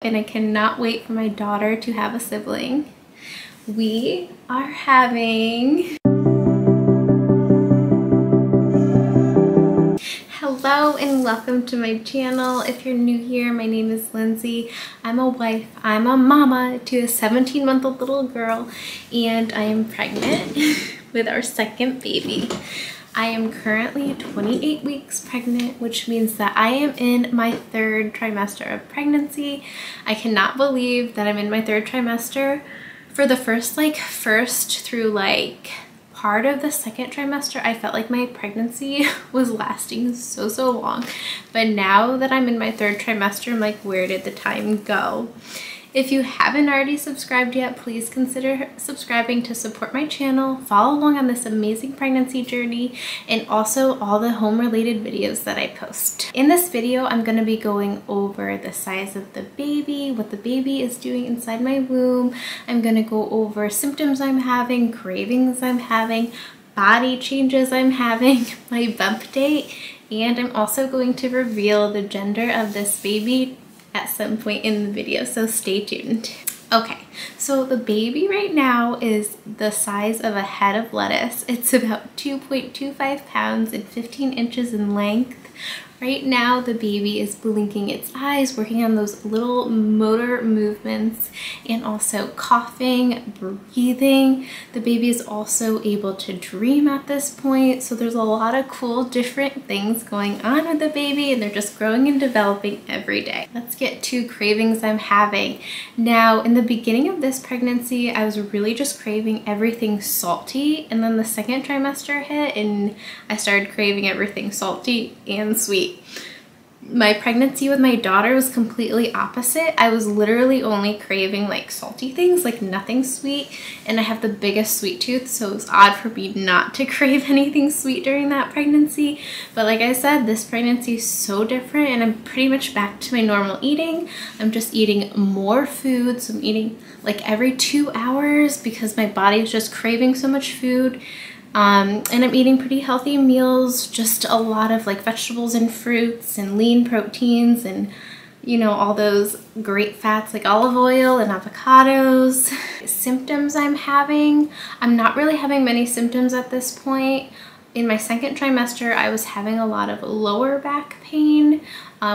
and I cannot wait for my daughter to have a sibling. We are having... Hello and welcome to my channel. If you're new here, my name is Lindsay. I'm a wife, I'm a mama to a 17-month-old little girl, and I am pregnant with our second baby. I am currently 28 weeks pregnant, which means that I am in my third trimester of pregnancy. I cannot believe that I'm in my third trimester. For the first through part of the second trimester, I felt like my pregnancy was lasting so long. But now that I'm in my third trimester, I'm like, where did the time go? If you haven't already subscribed yet, please consider subscribing to support my channel, follow along on this amazing pregnancy journey, and also all the home-related videos that I post. In this video, I'm going to be going over the size of the baby, what the baby is doing inside my womb. I'm going to go over symptoms I'm having, cravings I'm having, body changes I'm having, my bump date, and I'm also going to reveal the gender of this baby at some point in the video, so stay tuned. Okay, so the baby right now is the size of a head of lettuce. It's about 2.25 pounds and 15 inches in length. Right now, the baby is blinking its eyes, working on those little motor movements, and also coughing, breathing. The baby is also able to dream at this point, so there's a lot of cool different things going on with the baby, and they're just growing and developing every day. Let's get to cravings I'm having. Now, in the beginning of this pregnancy, I was really just craving everything salty, and then the second trimester hit, and I started craving everything salty and sweet. My pregnancy with my daughter was completely opposite. I was literally only craving salty things, nothing sweet, and I have the biggest sweet tooth, so it was odd for me not to crave anything sweet during that pregnancy. But like I said, this pregnancy is so different, and I'm pretty much back to my normal eating. I'm just eating more food, so I'm eating every 2 hours because my body is just craving so much food. And I'm eating pretty healthy meals, just a lot of vegetables and fruits and lean proteins and, all those great fats like olive oil and avocados. Symptoms I'm having, I'm not really having many symptoms at this point. In my second trimester, I was having a lot of lower back pain,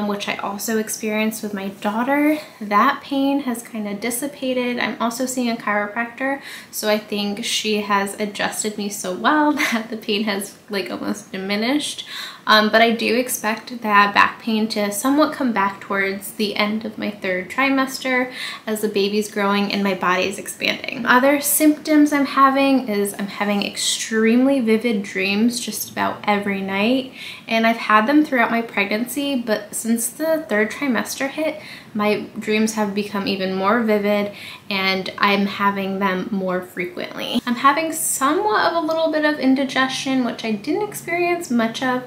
which I also experienced with my daughter. That pain has kind of dissipated. I'm also seeing a chiropractor, so I think she has adjusted me so well that the pain has almost diminished. But I do expect that back pain to somewhat come back towards the end of my third trimester as the baby's growing and my body is expanding. Other symptoms I'm having is I'm having extremely vivid dreams just about every night, and I've had them throughout my pregnancy, but since the third trimester hit, my dreams have become even more vivid and I'm having them more frequently. I'm having somewhat of a little bit of indigestion, which I didn't experience much of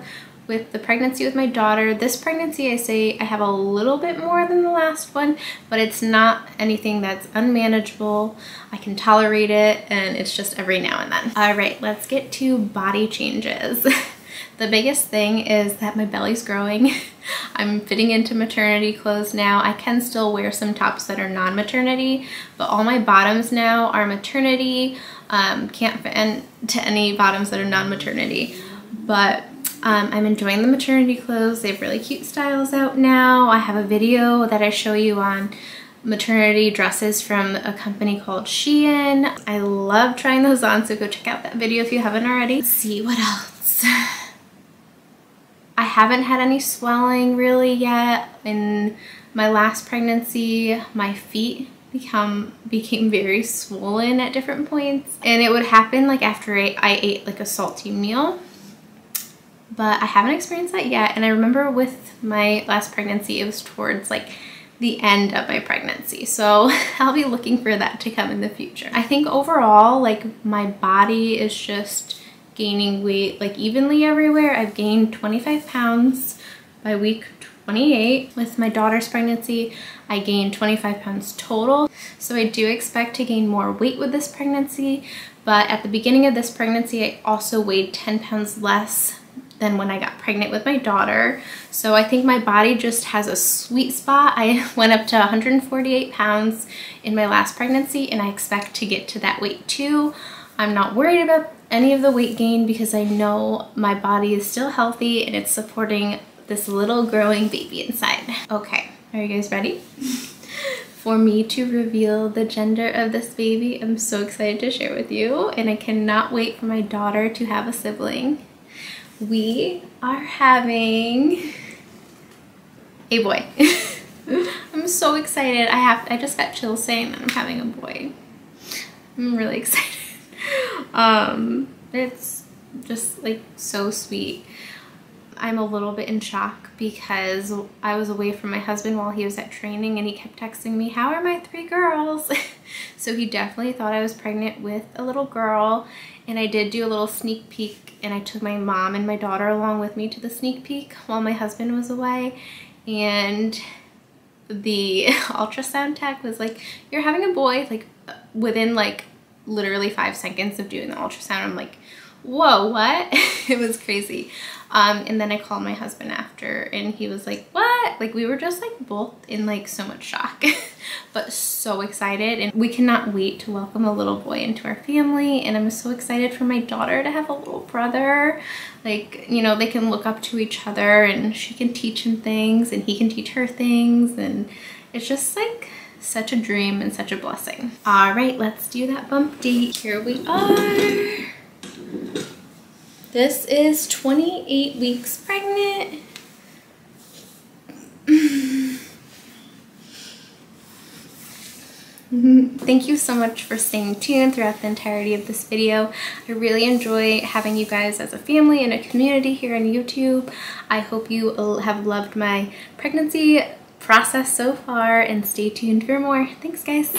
with the pregnancy with my daughter. This pregnancy, I say I have a little bit more than the last one, but it's not anything that's unmanageable. I can tolerate it, and it's just every now and then. All right, let's get to body changes. The biggest thing is that my belly's growing. I'm fitting into maternity clothes now. I can still wear some tops that are non-maternity, but all my bottoms now are maternity. Can't fit into any bottoms that are non-maternity, but I'm enjoying the maternity clothes. They have really cute styles out now. I have a video that I show you on maternity dresses from a company called Shein. I love trying those on, so go check out that video if you haven't already. Let's see what else. I haven't had any swelling really yet. In my last pregnancy, my feet became very swollen at different points, and it would happen after I ate a salty meal. But I haven't experienced that yet, and I remember with my last pregnancy, it was towards the end of my pregnancy, so I'll be looking for that to come in the future. I think overall, my body is just gaining weight evenly everywhere. I've gained 25 pounds by week 28. With my daughter's pregnancy, I gained 25 pounds total, so I do expect to gain more weight with this pregnancy. But at the beginning of this pregnancy, I also weighed 10 pounds less than when I got pregnant with my daughter. So I think my body just has a sweet spot. I went up to 148 pounds in my last pregnancy, and I expect to get to that weight too. I'm not worried about any of the weight gain because I know my body is still healthy and it's supporting this little growing baby inside. Okay, are you guys ready for me to reveal the gender of this baby? I'm so excited to share with you, and I cannot wait for my daughter to have a sibling. We are having a boy. I'm so excited. I just got chills saying that I'm having a boy. I'm really excited. It's just like so sweet. I'm a little bit in shock because I was away from my husband while he was at training, and he kept texting me, "How are my 3 girls?" So he definitely thought I was pregnant with a little girl, and I did do a little sneak peek, and I took my mom and my daughter along with me to the sneak peek while my husband was away, and the ultrasound tech was like, "You're having a boy," like within like literally 5 seconds of doing the ultrasound. I'm like, whoa, what? It was crazy. And then I called my husband after, and he was like, what? Like, we were just like both in like so much shock, but so excited, and we cannot wait to welcome a little boy into our family. And I'm so excited for my daughter to have a little brother. Like, you know, they can look up to each other, and she can teach him things and he can teach her things, and it's just like such a dream and such a blessing. All right, let's do that bump date. Here we are. This is 28 weeks pregnant. Thank you so much for staying tuned throughout the entirety of this video. I really enjoy having you guys as a family and a community here on YouTube. I hope you have loved my pregnancy process so far, and stay tuned for more. Thanks, guys.